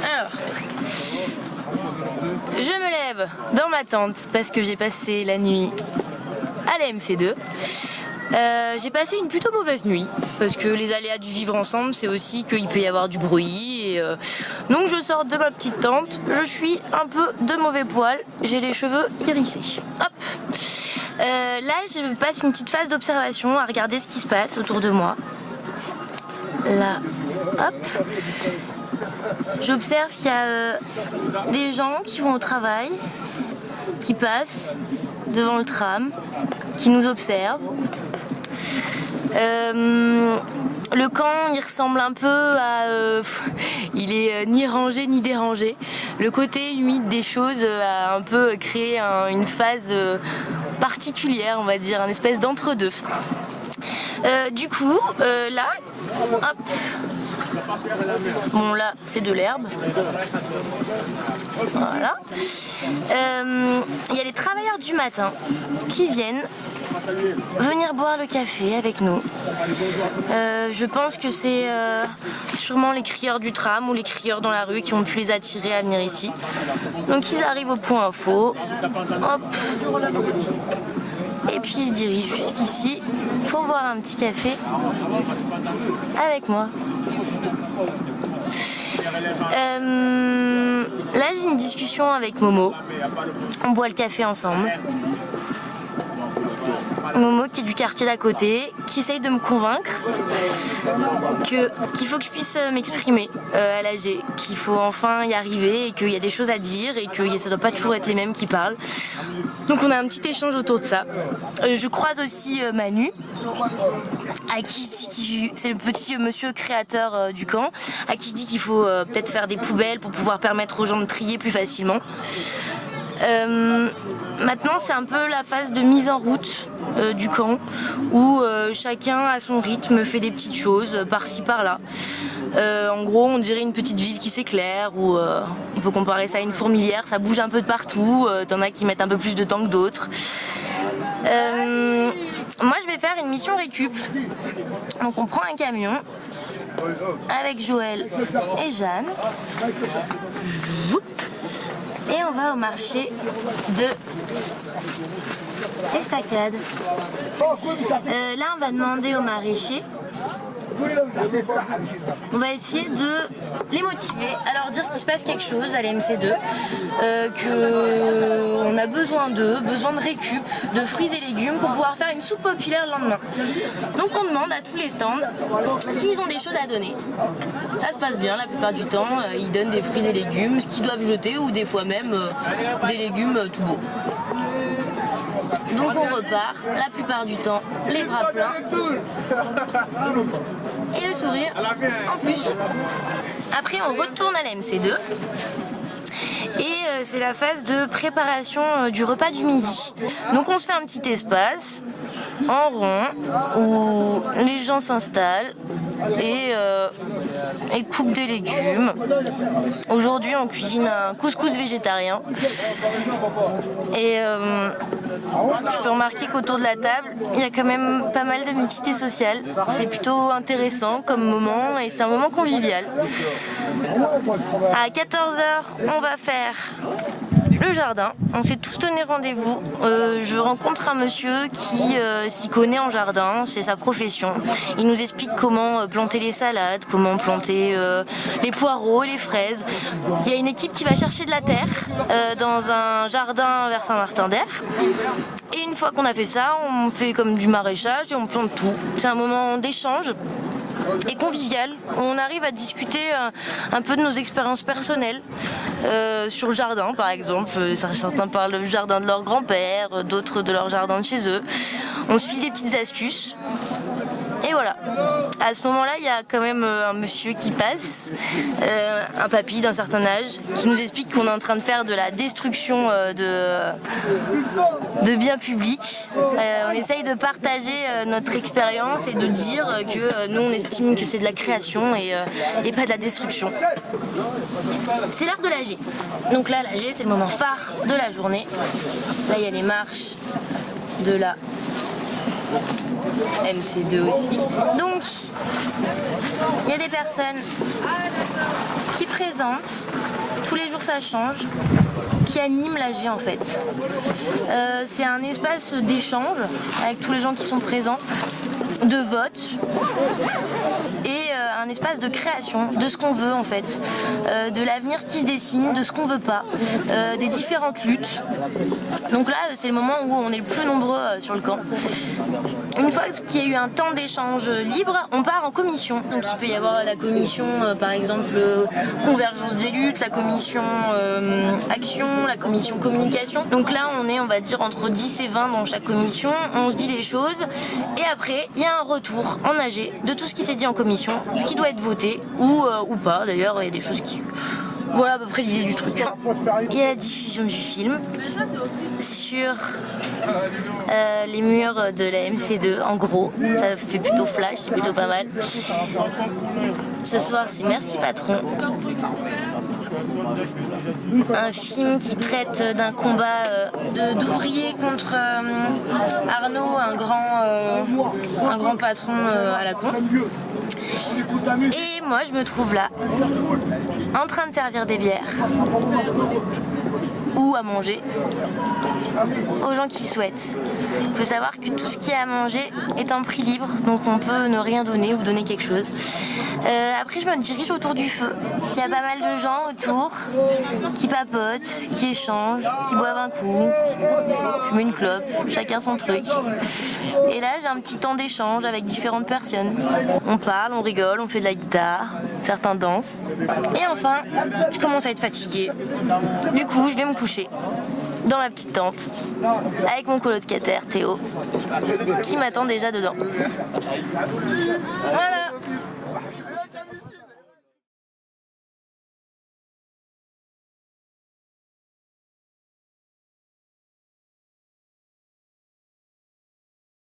Alors, je me lève dans ma tente parce que j'ai passé la nuit à la MC2. J'ai passé une plutôt mauvaise nuit parce que les aléas du vivre ensemble, c'est aussi qu'il peut y avoir du bruit. Donc je sors de ma petite tente, je suis un peu de mauvais poil, j'ai les cheveux hérissés. Hop. Là, je passe une petite phase d'observation à regarder ce qui se passe autour de moi. Là, hop. J'observe qu'il y a des gens qui vont au travail, qui passent devant le tram, qui nous observent. Le camp, il ressemble un peu à... il est ni rangé ni dérangé. Le côté humide des choses a un peu créé une phase particulière, on va dire, un espèce d'entre-deux. Du coup, là, hop. Bon, là, c'est de l'herbe. Voilà. Il y a les travailleurs du matin qui viennent venir boire le café avec nous. Je pense que c'est sûrement les crieurs du tram ou les crieurs dans la rue qui ont pu les attirer à venir ici. Donc ils arrivent au point info. Hop. Et puis ils se dirigent jusqu'ici pour boire un petit café avec moi. Là j'ai une discussion avec Momo. On boit le café ensemble. Momo qui est du quartier d'à côté, qui essaye de me convaincre qu'il faut que je puisse m'exprimer à l'AG, qu'il faut enfin y arriver et qu'il y a des choses à dire et que ça ne doit pas toujours être les mêmes qui parlent. Donc on a un petit échange autour de ça. Je croise aussi Manu, à qui je dis c'est le petit monsieur créateur du camp, à qui je dis qu'il faut peut-être faire des poubelles pour pouvoir permettre aux gens de trier plus facilement. Maintenant c'est un peu la phase de mise en route du camp où chacun à son rythme fait des petites choses par-ci par-là. En gros on dirait une petite ville qui s'éclaire ou on peut comparer ça à une fourmilière, ça bouge un peu de partout, t'en as qui mettent un peu plus de temps que d'autres. Moi je vais faire une mission récup, donc on prend un camion avec Joël et Jeanne. Et on va au marché de Estacade. Là, on va demander aux maraîchers. On va essayer de les motiver, à leur dire qu'il se passe quelque chose à la MC2, qu'on a besoin d'eux, besoin de récup, de fruits et légumes pour pouvoir faire une soupe populaire le lendemain. Donc on demande à tous les stands s'ils ont des choses à donner. Ça se passe bien la plupart du temps, ils donnent des fruits et légumes, ce qu'ils doivent jeter ou des fois même des légumes tout beaux. Donc on repart, la plupart du temps, les bras pleins et le sourire en plus. Après on retourne à la MC2 et c'est la phase de préparation du repas du midi. Donc on se fait un petit espace en rond où les gens s'installent et coupent des légumes. Aujourd'hui on cuisine un couscous végétarien et je peux remarquer qu'autour de la table il y a quand même pas mal de mixité sociale. C'est plutôt intéressant comme moment et c'est un moment convivial. À 14h on va faire le jardin, on s'est tous donné rendez-vous. Je rencontre un monsieur qui s'y connaît en jardin, c'est sa profession. Il nous explique comment planter les salades, comment planter les poireaux, les fraises. Il y a une équipe qui va chercher de la terre dans un jardin vers Saint-Martin-d'Air. Et une fois qu'on a fait ça, on fait comme du maraîchage et on plante tout. C'est un moment d'échange et convivial. On arrive à discuter un peu de nos expériences personnelles sur le jardin par exemple. Certains parlent du jardin de leur grand-père, d'autres de leur jardin de chez eux. On se file des petites astuces. Et voilà, à ce moment-là, il y a quand même un monsieur qui passe, un papy d'un certain âge, qui nous explique qu'on est en train de faire de la destruction de biens publics. On essaye de partager notre expérience et de dire que nous, on estime que c'est de la création et pas de la destruction. C'est l'heure de l'AG. Donc là, l'AG, c'est le moment phare de la journée. Là, il y a les marches de la MC2 aussi. Donc, il y a des personnes qui présentent, tous les jours ça change, qui animent l'AG en fait. C'est un espace d'échange avec tous les gens qui sont présents, de vote et un espace de création de ce qu'on veut en fait, de l'avenir qui se dessine, de ce qu'on veut pas, des différentes luttes. Donc là c'est le moment où on est le plus nombreux sur le camp. Une fois qu'il y a eu un temps d'échange libre, on part en commission. Donc il peut y avoir la commission par exemple convergence des luttes, la commission action, la commission communication. Donc là on va dire entre 10 et 20 dans chaque commission, on se dit les choses et après il y a un retour en AG de tout ce qui s'est dit en commission, ce qui doit être voté ou pas d'ailleurs, il y a des choses qui... Voilà à peu près l'idée du truc. Il y a la diffusion du film sur les murs de la MC2, en gros. Ça fait plutôt flash, c'est plutôt pas mal. Ce soir, c'est Merci Patron. Un film qui traite d'un combat d'ouvriers contre Arnaud, un grand patron à la con. Et moi je me trouve là, en train de servir des bières ou à manger aux gens qui le souhaitent. Il faut savoir que tout ce qui est à manger est en prix libre, donc on peut ne rien donner ou donner quelque chose. Après je me dirige autour du feu. Il y a pas mal de gens autour qui papotent, qui échangent, qui boivent un coup, fument une clope, chacun son truc. Et là j'ai un petit temps d'échange avec différentes personnes. On parle, on rigole, on fait de la guitare, certains dansent. Et enfin, je commence à être fatiguée. Du coup, je vais me coucher dans ma petite tente avec mon colocataire Théo qui m'attend déjà dedans. Voilà.